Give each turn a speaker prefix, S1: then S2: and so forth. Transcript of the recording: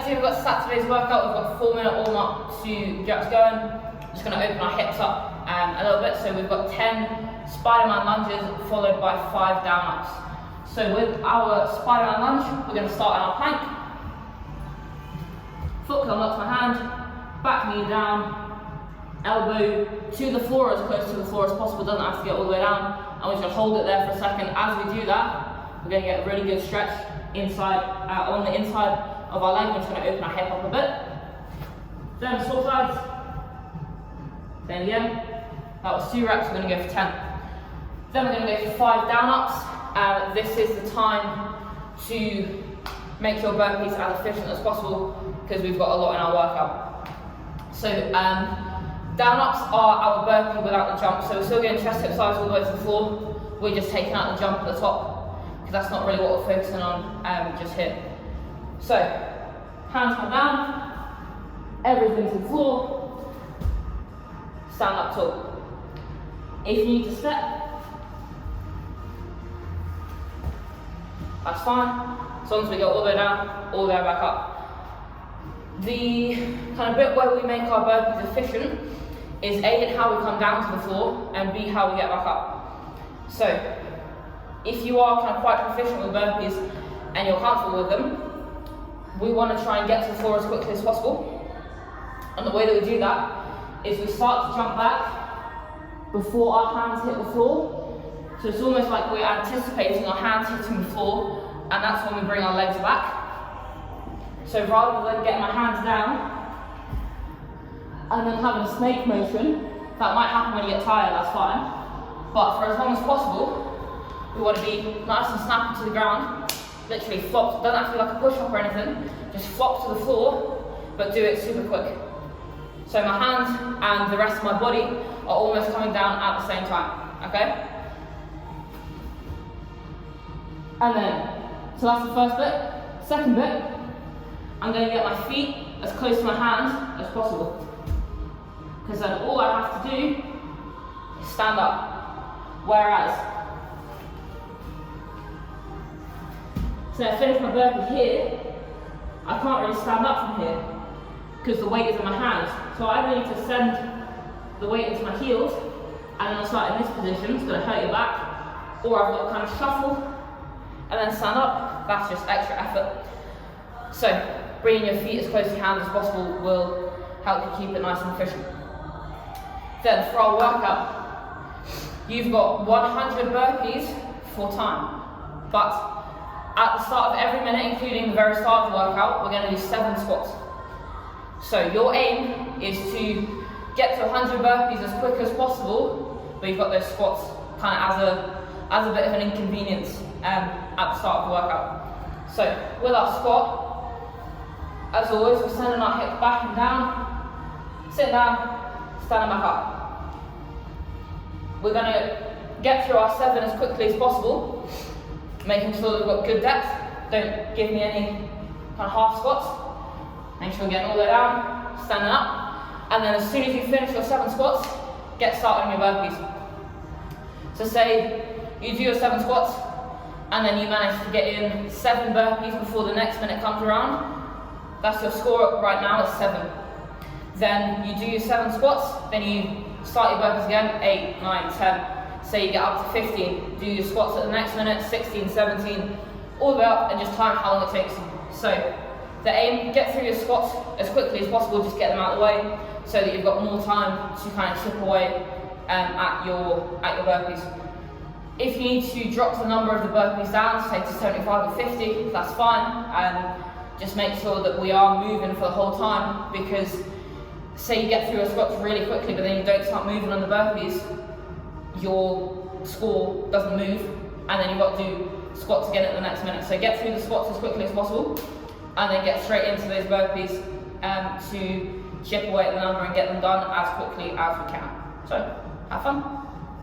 S1: see we've got Saturday's workout. We've got a 4-minute warm-up to get us going. Just going to open our hips up a little bit. So we've got 10 Spider-Man lunges followed by 5 down-ups. So with our Spider-Man lunge, we're going to start on our plank. Foot can lock to my hand, back knee down, elbow to the floor, as close to the floor as possible. Doesn't have to get all the way down. And we're just going to hold it there for a second. As we do that, we're going to get a really good stretch inside, on the inside of our leg. We're just going to open our hip up a bit. Then swap sides. Then again. That was 2 reps. We're going to go for 10. Then we're going to go for 5 down-ups. This is the time to make your burpees as efficient as possible because we've got a lot in our workout. So down-ups are our burpee without the jump. So we're still getting chest hip size all the way to the floor. We're just taking out the jump at the top because that's not really what we're focusing on just here. So hands come down, everything to the floor, stand up tall. If you need to step, that's fine, as long as we go all the way down, all the way back up. The kind of bit where we make our burpees efficient is A, in how we come down to the floor, and B, how we get back up. So, if you are kind of quite proficient with burpees and you're comfortable with them, we want to try and get to the floor as quickly as possible. And the way that we do that is we start to jump back before our hands hit the floor. So it's almost like we're anticipating our hands hitting the floor, and that's when we bring our legs back. So rather than getting my hands down and then having a snake motion, that might happen when you get tired, that's fine. But for as long as possible, we want to be nice and snappy to the ground, literally flop, doesn't have to be like a push-up or anything, just flop to the floor, but do it super quick. So my hands and the rest of my body are almost coming down at the same time, okay? And then, so that's the first bit. Second bit, I'm going to get my feet as close to my hands as possible. Because then all I have to do is stand up. Whereas, so I finish my burpee here, I can't really stand up from here because the weight is in my hands. So I either need to send the weight into my heels and then I'll start in this position, it's going to hurt your back, or I've got to kind of shuffle and then stand up. That's just extra effort. So bringing your feet as close to your hands as possible will help you keep it nice and efficient. Then for our workout, you've got 100 burpees for time, but at the start of every minute, including the very start of the workout, we're going to do 7 squats. So your aim is to get to 100 burpees as quick as possible, but you've got those squats kind of as a bit of an inconvenience at the start of the workout. So with our squat, as always, we're sending our hips back and down, sit down, standing back up. We're going to get through our 7 as quickly as possible, making sure that we've got good depth. Don't give me any kind of half squats. Make sure you're getting all the way down, standing up. And then as soon as you finish your 7 squats, get started on your burpees. So say you do your 7 squats, and then you manage to get in 7 burpees before the next minute comes around. That's your score right now, it's 7. Then you do your 7 squats, then you start your burpees again, 8, 9, 10. Say you get up to 15, do your squats at the next minute, 16, 17, all the way up, and just time how long it takes you. So the aim, get through your squats as quickly as possible, just get them out of the way, so that you've got more time to kind of chip away at your burpees. If you need to drop the number of the burpees down, say to 75 or 50, that's fine. Just make sure that we are moving for the whole time, because say you get through your squats really quickly, but then you don't start moving on the burpees, your score doesn't move, and then you've got to do squats again at the next minute. So get through the squats as quickly as possible, and then get straight into those burpees to chip away at the number and get them done as quickly as we can. So, have fun.